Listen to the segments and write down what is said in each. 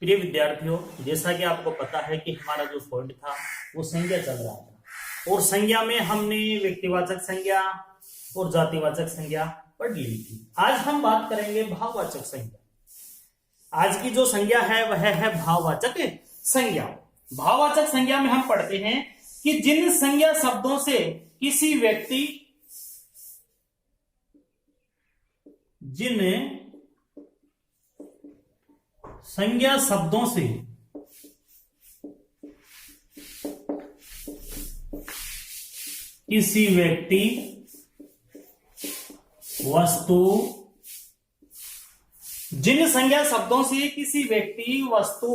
प्रिय विद्यार्थियों, जैसा कि आपको पता है कि हमारा जो पॉइंट था वो संज्ञा चल रहा था और संज्ञा में हमने व्यक्तिवाचक संज्ञा और जातिवाचक संज्ञा पढ़ ली थी। आज हम बात करेंगे भाववाचक संज्ञा। आज की जो संज्ञा है वह है भाववाचक संज्ञा। भाववाचक संज्ञा में हम पढ़ते हैं कि जिन संज्ञा शब्दों से किसी व्यक्ति जिन संज्ञा शब्दों से किसी व्यक्ति वस्तु जिन संज्ञा शब्दों से किसी व्यक्ति वस्तु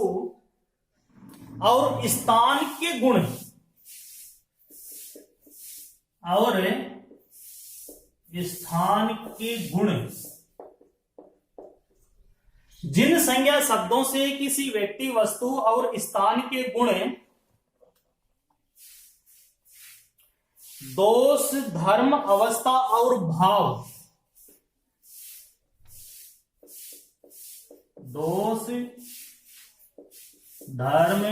और स्थान के गुण जिन संज्ञा शब्दों से किसी व्यक्ति वस्तु और स्थान के गुण दोष धर्म अवस्था और भाव दोष धर्म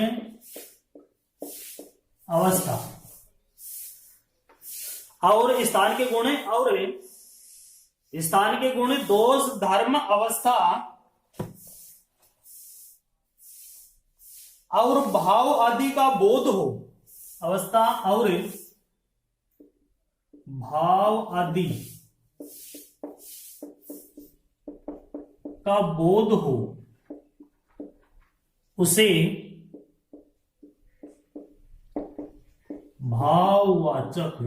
अवस्था और स्थान के गुण दोष धर्म अवस्था और भाव आदि का बोध हो, अवस्था और भाव आदि का बोध हो, उसे भाववाचक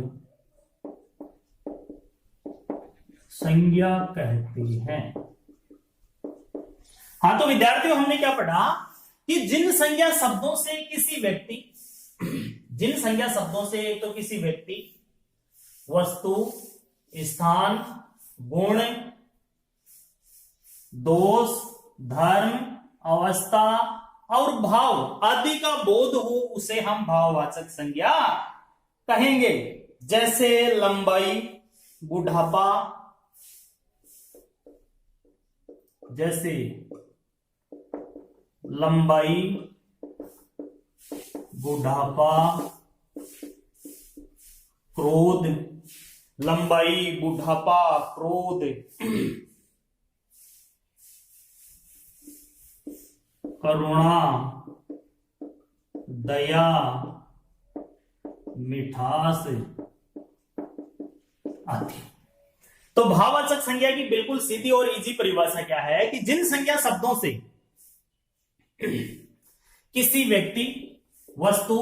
संज्ञा कहते हैं। हाँ, तो विद्यार्थियों हमने क्या पढ़ा कि जिन संज्ञा शब्दों से किसी व्यक्ति वस्तु स्थान गुण दोष धर्म अवस्था और भाव आदि का बोध हो, उसे हम भाववाचक संज्ञा कहेंगे। जैसे लंबाई बुढ़ापा, क्रोध, करुणा, दया, मिठास आदि। तो भाववाचक संज्ञा की बिल्कुल सीधी और इजी परिभाषा क्या है कि जिन संज्ञा शब्दों से किसी व्यक्ति वस्तु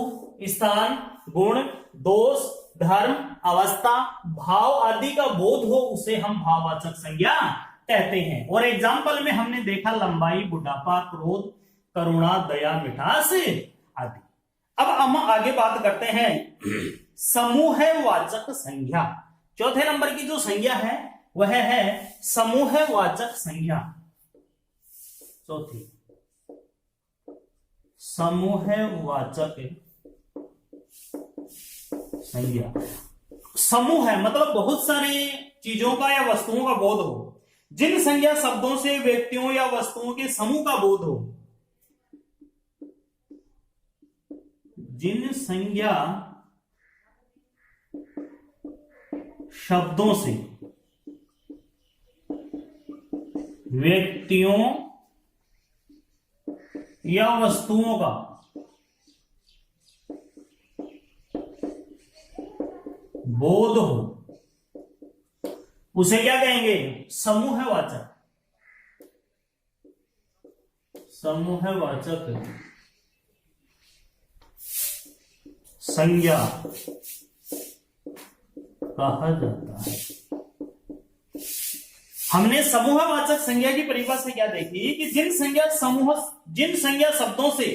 स्थान गुण दोष धर्म अवस्था भाव आदि का बोध हो, उसे हम भाववाचक संज्ञा कहते हैं। और एग्जाम्पल में हमने देखा लंबाई बुढ़ापा क्रोध करुणा दया मिठास आदि। अब हम आगे बात करते हैं समूहवाचक संज्ञा। चौथे नंबर की जो संज्ञा है वह है समूहवाचक संज्ञा। चौथी समूहवाचक संज्ञा। समूह है मतलब बहुत सारी चीजों का या वस्तुओं का बोध हो। जिन संज्ञा शब्दों से व्यक्तियों या वस्तुओं के समूह का बोध हो, जिन संज्ञा शब्दों से व्यक्तियों या वस्तुओं का बोध हो, उसे क्या कहेंगे? समूहवाचक संज्ञा कहा जाता है। हमने समूहवाचक संज्ञा की परिभाषा क्या देखी कि जिन संज्ञा शब्दों से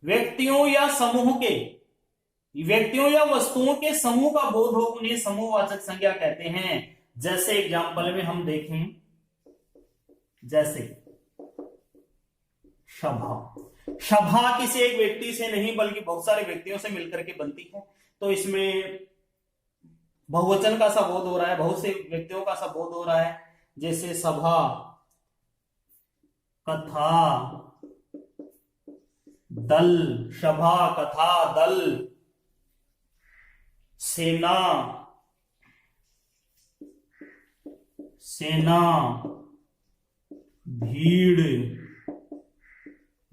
व्यक्तियों या वस्तुओं के समूह का बोध हो, उन्हें समूहवाचक संज्ञा कहते हैं। जैसे एग्जाम्पल में हम देखें, जैसे सभा किसी एक व्यक्ति से नहीं बल्कि बहुत सारे व्यक्तियों से मिलकर के बनती है, तो इसमें बहुवचन का सा बोध हो रहा है, बहुत से व्यक्तियों का सा बोध हो रहा है। जैसे सभा, कथा, दल, सभा, कथा, दल, सेना, सेना, भीड़,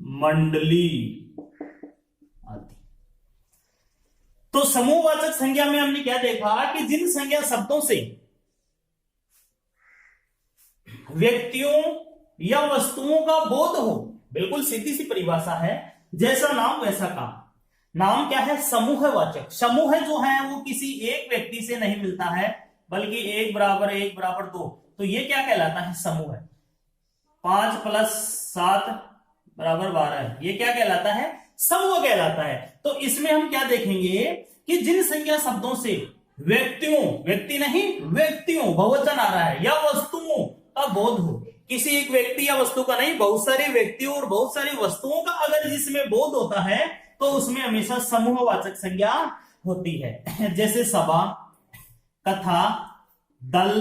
मंडली आदि। तो समूहवाचक संज्ञा में हमने क्या देखा कि जिन संज्ञा शब्दों से व्यक्तियों या वस्तुओं का बोध हो, बिल्कुल सीधी सी परिभाषा है, जैसा नाम वैसा काम। नाम क्या है? समूहवाचक। समूह जो है वो किसी एक व्यक्ति से नहीं मिलता है, बल्कि 1 बराबर 2, तो ये क्या कहलाता है? समूह। 5 + 7 = 12, ये क्या कहलाता है? समूह कहलाता है। तो इसमें हम क्या देखेंगे कि जिन संज्ञा शब्दों से व्यक्तियों, व्यक्ति नहीं व्यक्तियों, बहुवचन आ रहा है, या वस्तुओं का बोध हो, किसी एक व्यक्ति या वस्तु का नहीं, बहुत सारे व्यक्तियों और बहुत सारी वस्तुओं का अगर जिसमें बोध होता है तो उसमें हमेशा समूहवाचक संज्ञा होती है। जैसे सभा, कथा, दल,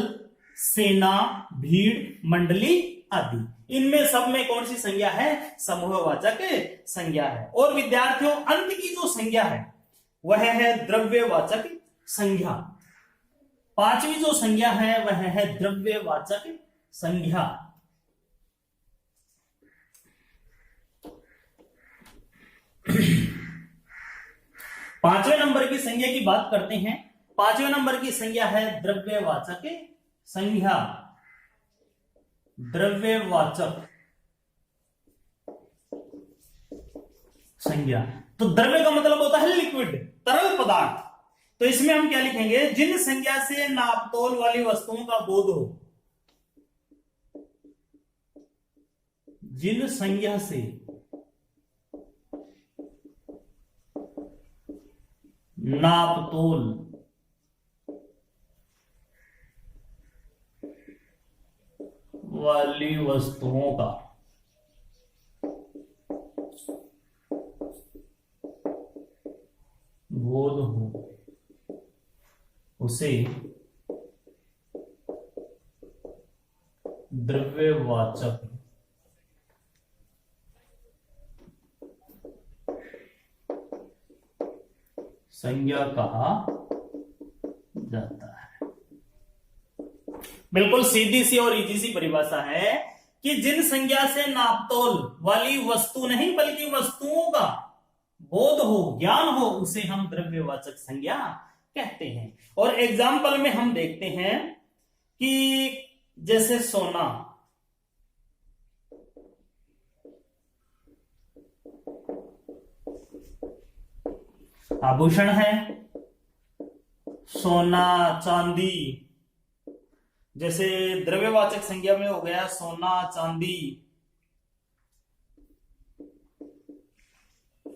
सेना, भीड़, मंडली आदि। इनमें सब में कौन सी संज्ञा है? समूहवाचक संज्ञा है। और विद्यार्थियों, अंत की जो संज्ञा है वह है द्रव्यवाचक संज्ञा। 5वीं जो संज्ञा है वह है द्रव्यवाचक संज्ञा। पांचवें नंबर की संज्ञा की बात करते हैं। 5वें नंबर की संज्ञा है द्रव्यवाचक संज्ञा। द्रव्यवाचक संज्ञा, तो द्रव्य का मतलब होता है लिक्विड, तरल पदार्थ। तो इसमें हम क्या लिखेंगे? जिन संज्ञा से नापतोल वाली वस्तुओं का बोध हो, जिन संज्ञा से नापतोल वाली वस्तुओं का बोध हो, उसे द्रव्यवाचक संज्ञा कहा जाता है। बिल्कुल सीधी सी और इजी सी परिभाषा है कि जिन संज्ञा से नापतोल वाली वस्तु नहीं बल्कि वस्तुओं का बोध हो, ज्ञान हो, उसे हम द्रव्यवाचक संज्ञा कहते हैं। और एग्जाम्पल में हम देखते हैं कि जैसे सोना, आभूषण है, सोना, चांदी, जैसे द्रव्यवाचक संज्ञा में हो गया सोना, चांदी,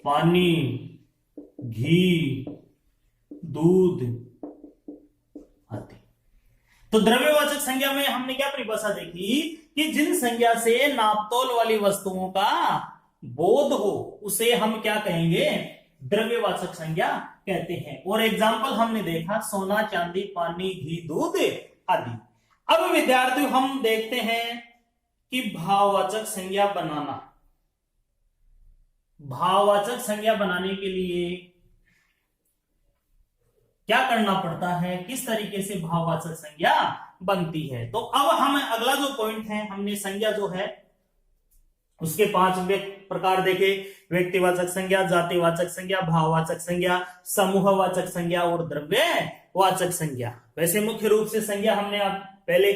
पानी, घी, दूध आदि। तो द्रव्यवाचक संज्ञा में हमने क्या परिभाषा देखी कि जिन संज्ञा से नापतोल वाली वस्तुओं का बोध हो, उसे हम क्या कहेंगे? द्रव्यवाचक संज्ञा कहते हैं। और एग्जाम्पल हमने देखा सोना, चांदी, पानी, घी, दूध आदि। अब विद्यार्थियों हम देखते हैं कि भाववाचक संज्ञा बनाना। भाववाचक संज्ञा बनाने के लिए क्या करना पड़ता है, किस तरीके से भाववाचक संज्ञा बनती है। तो अब हम अगला जो पॉइंट है, हमने संज्ञा जो है उसके 5 प्रकार देखे: व्यक्तिवाचक संज्ञा, जातिवाचक संज्ञा, भाववाचक संज्ञा, समूहवाचक संज्ञा और द्रव्यवाचक संज्ञा। वैसे मुख्य रूप से संज्ञा हमने आप पहले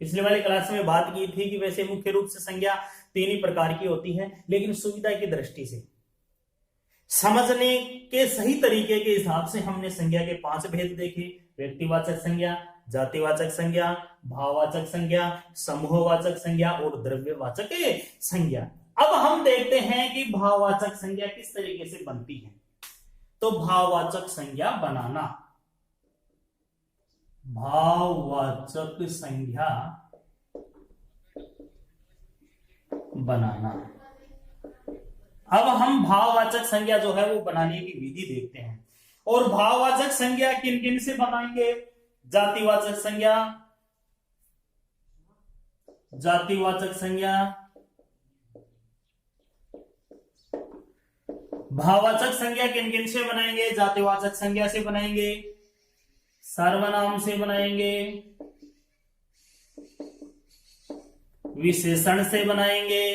पिछले वाले क्लास में बात की थी कि वैसे मुख्य रूप से संज्ञा 3 ही प्रकार की होती है, लेकिन सुविधा की दृष्टि से समझने के सही तरीके के हिसाब से हमने संज्ञा के 5 भेद देखे: व्यक्तिवाचक संज्ञा, जातिवाचक संज्ञा, भाववाचक संज्ञा, समूहवाचक संज्ञा और द्रव्यवाचक संज्ञा। अब हम देखते हैं कि भाववाचक संज्ञा किस तरीके से बनती है। तो भाववाचक संज्ञा बनाना, भाववाचक संज्ञा बनाना। अब हम भाववाचक संज्ञा जो है वो बनाने की विधि देखते हैं। और भाववाचक संज्ञा किन किन से बनाएंगे? जातिवाचक संज्ञा, जातिवाचक संज्ञा, भाववाचक संज्ञा किन किन से बनाएंगे? जातिवाचक संज्ञा से बनाएंगे, सर्वनाम से बनाएंगे, विशेषण से बनाएंगे,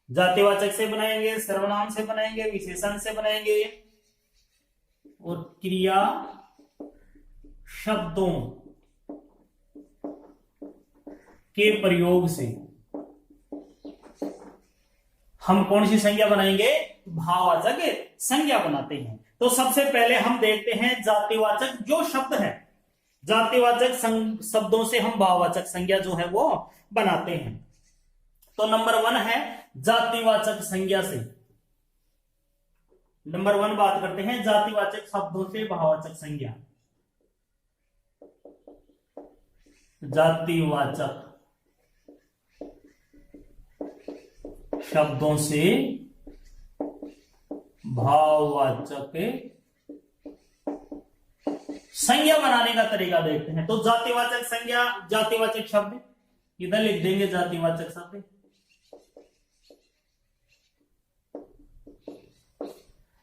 जातिवाचक से बनाएंगे, सर्वनाम से बनाएंगे, विशेषण से बनाएंगे और क्रिया शब्दों के प्रयोग से हम कौन सी संज्ञा बनाएंगे? भाववाचक संज्ञा बनाते हैं। तो सबसे पहले हम देखते हैं जातिवाचक जो शब्द है, जातिवाचक शब्दों से हम भाववाचक संज्ञा जो है वो बनाते हैं। तो नंबर 1 है जातिवाचक संज्ञा से। नंबर 1 बात करते हैं जातिवाचक शब्दों से भाववाचक संज्ञा। जातिवाचक शब्दों से भाववाचक संज्ञा बनाने का तरीका देखते हैं। तो जातिवाचक संज्ञा, जातिवाचक शब्द इधर लिख देंगे, जातिवाचक शब्द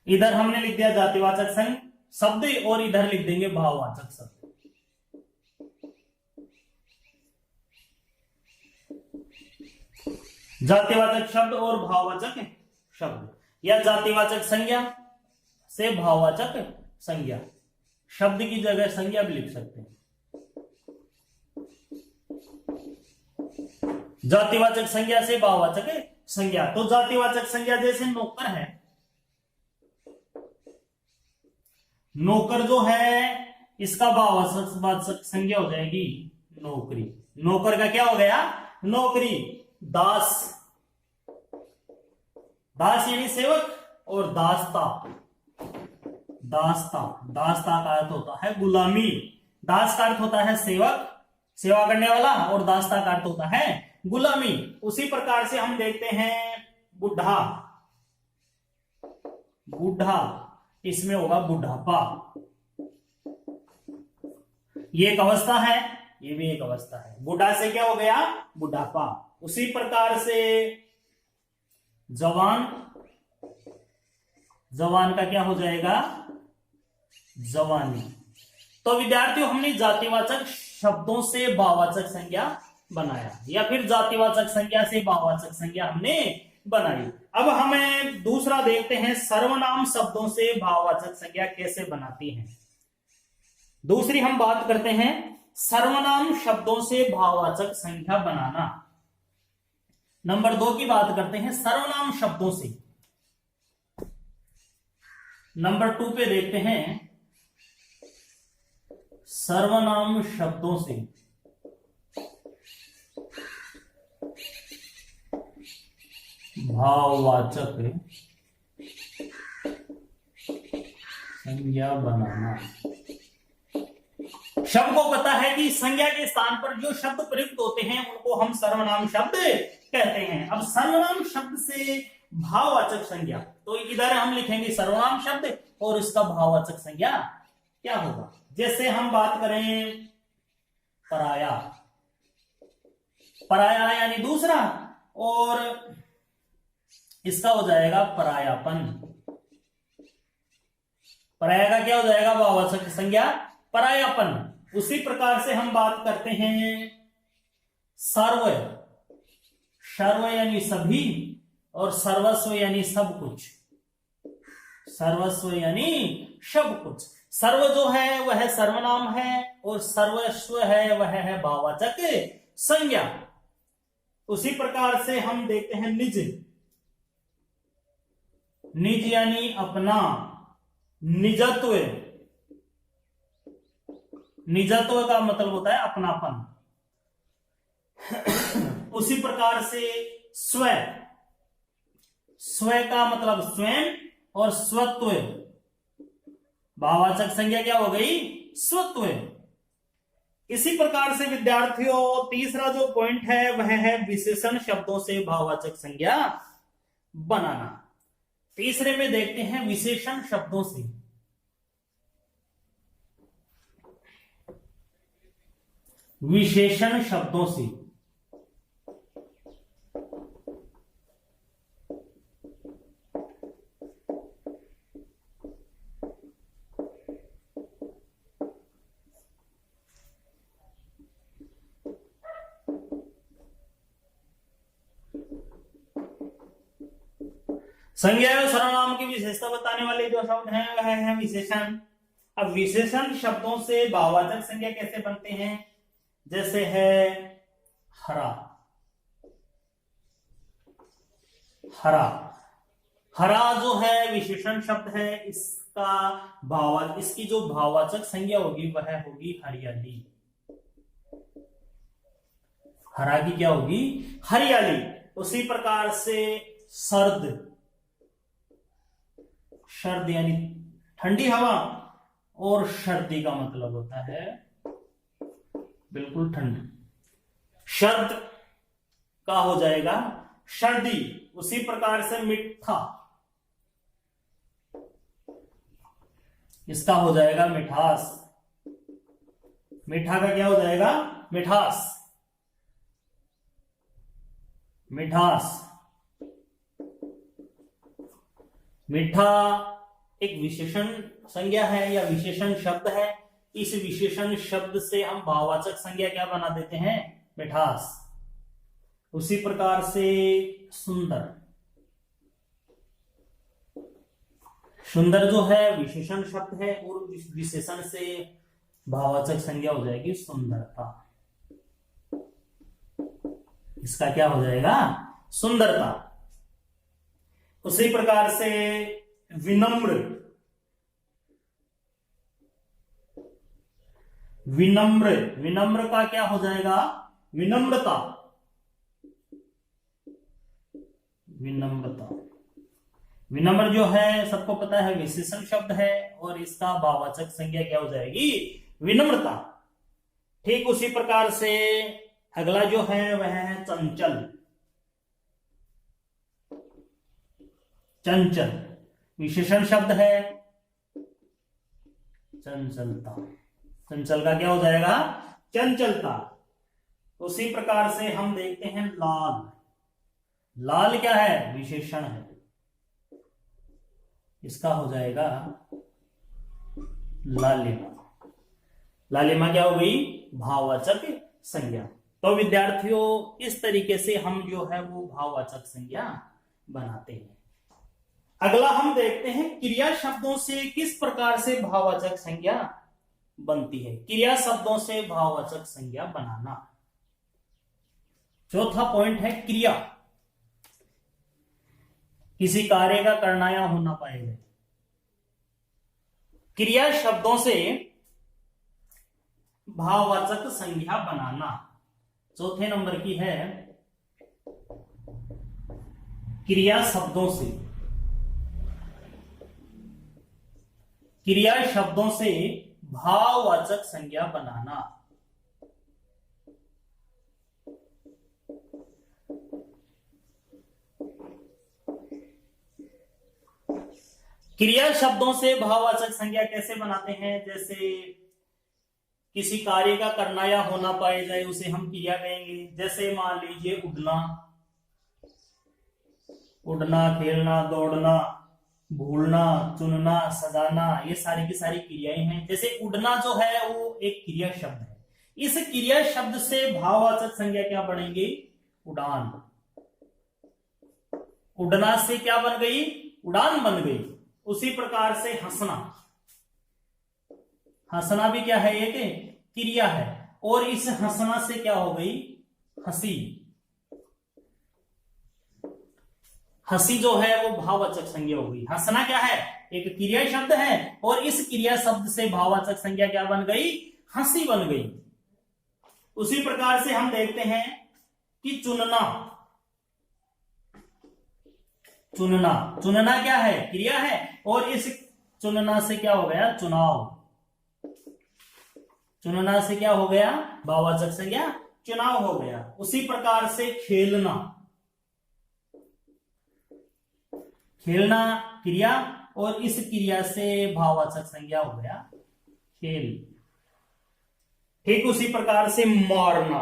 इधर हमने लिख दिया जातिवाचक शब्द और इधर लिख देंगे भाववाचक शब्द। जातिवाचक शब्द और भाववाचक शब्द या जातिवाचक संज्ञा से भाववाचक संज्ञा, शब्द की जगह संज्ञा भी लिख सकते हैं। जातिवाचक संज्ञा से भाववाचक संज्ञा। तो जातिवाचक संज्ञा जैसे नौकर है, नौकर जो है इसका भाववाचक संज्ञा हो जाएगी नौकरी। नौकर का क्या हो गया? नौकरी। दास, दास यानी सेवक और दासता, दासता, दासता का अर्थ होता है गुलामी। दास का अर्थ होता है सेवक, सेवा करने वाला, और दासता का अर्थ होता है गुलामी। उसी प्रकार से हम देखते हैं बुढ़ा, बुढ़ा इसमें होगा बुढ़ापा। ये एक अवस्था है, ये भी एक अवस्था है। बुढ़ा से क्या हो गया? बुढ़ापा। उसी प्रकार से जवान, जवान का क्या हो जाएगा? जवानी। तो विद्यार्थियों हमने जातिवाचक शब्दों से भाववाचक संज्ञा बनाया, या फिर जातिवाचक संज्ञा से भाववाचक संज्ञा हमने बनाई। अब हमें दूसरा देखते हैं सर्वनाम शब्दों से भाववाचक संज्ञा कैसे बनाती हैं। दूसरी हम बात करते हैं सर्वनाम शब्दों से भाववाचक संज्ञा बनाना। नंबर 2 की बात करते हैं सर्वनाम शब्दों से। नंबर 2 पे देखते हैं सर्वनाम शब्दों से भाववाचक संज्ञा बनाना। शब्द को पता है कि संज्ञा के स्थान पर जो शब्द प्रयुक्त होते हैं उनको हम सर्वनाम शब्द कहते हैं। अब सर्वनाम शब्द से भाववाचक संज्ञा, तो इधर हम लिखेंगे सर्वनाम शब्द और इसका भाववाचक संज्ञा क्या होगा। जैसे हम बात करें पराया, पराया यानी दूसरा, और इसका हो जाएगा परायापन। पराया का क्या हो जाएगा? भाववाचक संज्ञा परायापन। उसी प्रकार से हम बात करते हैं सर्व, सर्व यानी सभी, और सर्वस्व यानी सब कुछ, सर्वस्व यानी सब कुछ। सर्व जो है वह सर्वनाम है और सर्वस्व है वह है भाववाचक संज्ञा। उसी प्रकार से हम देखते हैं निज, निज यानी अपना, निजत्व, निजत्व का मतलब होता है अपनापन। उसी प्रकार से स्व, स्व का मतलब स्वयं, और स्वत्व, भाववाचक संज्ञा क्या हो गई? स्वत्व। इसी प्रकार से विद्यार्थियों तीसरा जो पॉइंट है वह है विशेषण शब्दों से भाववाचक संज्ञा बनाना। तीसरे में देखते हैं विशेषण शब्दों से। विशेषण शब्दों से संज्ञा एवं सर्वनाम की विशेषता बताने वाले जो शब्द हैं वह है विशेषण। अब विशेषण शब्दों से भाववाचक संज्ञा कैसे बनते हैं? जैसे है हरा, हरा, हरा जो है विशेषण शब्द है, इसकी जो भाववाचक संज्ञा होगी वह होगी हरियाली। हरा की क्या होगी? हरियाली। उसी प्रकार से सर्द, सर्द यानी ठंडी हवा, और सर्दी का मतलब होता है बिल्कुल ठंड। सर्द का हो जाएगा सर्दी। उसी प्रकार से मीठा, इसका हो जाएगा मिठास। मीठा का क्या हो जाएगा? मिठास, मिठास। मीठा एक विशेषण संज्ञा है या विशेषण शब्द है। इस विशेषण शब्द से हम भाववाचक संज्ञा क्या बना देते हैं? मिठास। उसी प्रकार से सुंदर, सुंदर जो है विशेषण शब्द है और विशेषण से भाववाचक संज्ञा हो जाएगी सुंदरता। इसका क्या हो जाएगा? सुंदरता। उसी प्रकार से विनम्र, विनम्र, विनम्र का क्या हो जाएगा? विनम्रता, विनम्रता। विनम्र जो है सबको पता है विशेषण शब्द है और इसका भाववाचक संज्ञा क्या हो जाएगी? विनम्रता। ठीक उसी प्रकार से अगला जो है वह है चंचल। चंचल विशेषण शब्द है, चंचलता। चंचल का क्या हो जाएगा? चंचलता। उसी प्रकार से हम देखते हैं लाल। लाल क्या है? विशेषण है, इसका हो जाएगा लालिमा। लालिमा क्या हो गई? भाववाचक संज्ञा। तो विद्यार्थियों इस तरीके से हम जो है वो भाववाचक संज्ञा बनाते हैं। अगला हम देखते हैं क्रिया शब्दों से किस प्रकार से भाववाचक संज्ञा बनती है। क्रिया शब्दों से भाववाचक संज्ञा बनाना। चौथा पॉइंट है क्रिया। किसी कार्य का करना या होना पाएगा। क्रिया शब्दों से भाववाचक संज्ञा बनाना। चौथे नंबर की है क्रिया शब्दों से, क्रिया शब्दों से भाववाचक संज्ञा बनाना। क्रिया शब्दों से भाववाचक संज्ञा कैसे बनाते हैं? जैसे किसी कार्य का करना या होना पाया जाए उसे हम क्रिया कहेंगे। जैसे मान लीजिए उड़ना, उड़ना, खेलना, दौड़ना, भूलना, चुनना, सजाना, ये सारी की सारी क्रियाएं हैं। जैसे उड़ना जो है वो एक क्रिया शब्द है। इस क्रिया शब्द से भाववाचक संज्ञा क्या बनेगी? उड़ान। उड़ना से क्या बन गई? उड़ान बन गई। उसी प्रकार से हंसना, हंसना भी क्या है? एक क्रिया है और इस हंसना से क्या हो गई? हंसी। हंसी जो है वो भाववाचक संज्ञा हो गई। हंसना क्या है? एक क्रिया शब्द है और इस क्रिया शब्द से भाववाचक संज्ञा क्या बन गई? हंसी बन गई। उसी प्रकार से हम देखते हैं कि चुनना, चुनना, चुनना क्या है? क्रिया है और इस चुनना से क्या हो गया? चुनाव। चुनना से क्या हो गया? भाववाचक संज्ञा चुनाव हो गया। उसी प्रकार से खेलना, खेलना क्रिया और इस क्रिया से भाववाचक संज्ञा हो गया खेल। ठीक उसी प्रकार से मारना,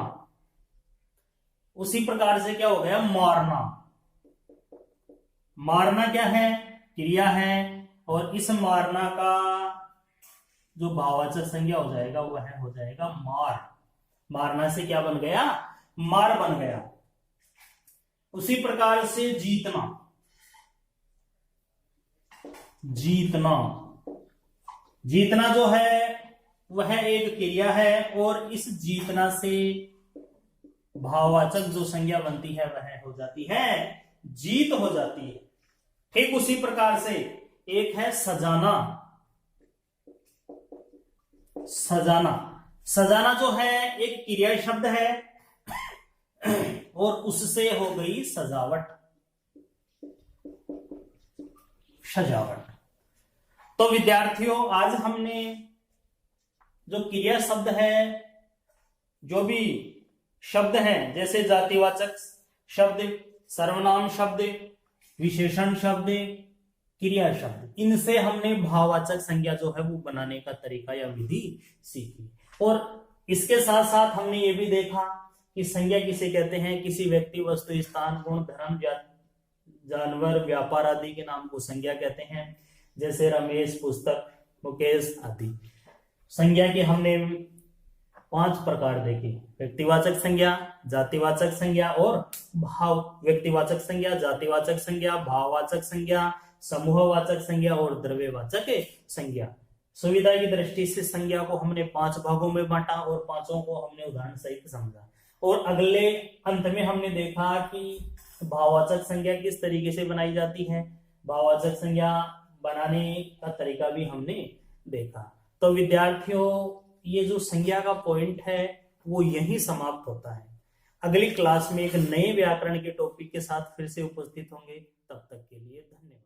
उसी प्रकार से क्या हो गया? मारना। मारना क्या है? क्रिया है और इस मारना का जो भाववाचक संज्ञा हो जाएगा वह हो जाएगा मार। मारना से क्या बन गया? मार बन गया। उसी प्रकार से जीतना, जीतना। जीतना जो है वह एक क्रिया है और इस जीतना से भाववाचक जो संज्ञा बनती है वह हो जाती है जीत हो जाती है। ठीक उसी प्रकार से एक है सजाना। सजाना, सजाना जो है एक क्रिया शब्द है और उससे हो गई सजावट, सजावट। तो विद्यार्थियों आज हमने जो क्रिया शब्द है, जो भी शब्द हैं जैसे जातिवाचक शब्द, सर्वनाम शब्द, विशेषण शब्द, क्रिया शब्द, इनसे हमने भाववाचक संज्ञा जो है वो बनाने का तरीका या विधि सीखी। और इसके साथ साथ हमने ये भी देखा कि संज्ञा किसे कहते हैं। किसी व्यक्ति, वस्तु, स्थान, गुण, धर्म, जानवर, व्यापार आदि के नाम को संज्ञा कहते हैं, जैसे रमेश, पुस्तक, मुकेश आदि। संज्ञा के हमने 5 प्रकार देखे, व्यक्तिवाचक संज्ञा, जातिवाचक संज्ञा और भाव, व्यक्तिवाचक संज्ञा, जातिवाचक संज्ञा, भाववाचक संज्ञा, समूहवाचक संज्ञा और द्रव्यवाचक संज्ञा। सुविधा की दृष्टि से संज्ञा को हमने 5 भागों में बांटा और पांचों को हमने उदाहरण सहित समझा। और अगले अंत में हमने देखा कि भाववाचक संज्ञा किस तरीके से बनाई जाती है, भाववाचक संज्ञा बनाने का तरीका भी हमने देखा। तो विद्यार्थियों ये जो संज्ञा का पॉइंट है वो यही समाप्त होता है। अगली क्लास में एक नए व्याकरण के टॉपिक के साथ फिर से उपस्थित होंगे। तब तक के लिए धन्यवाद।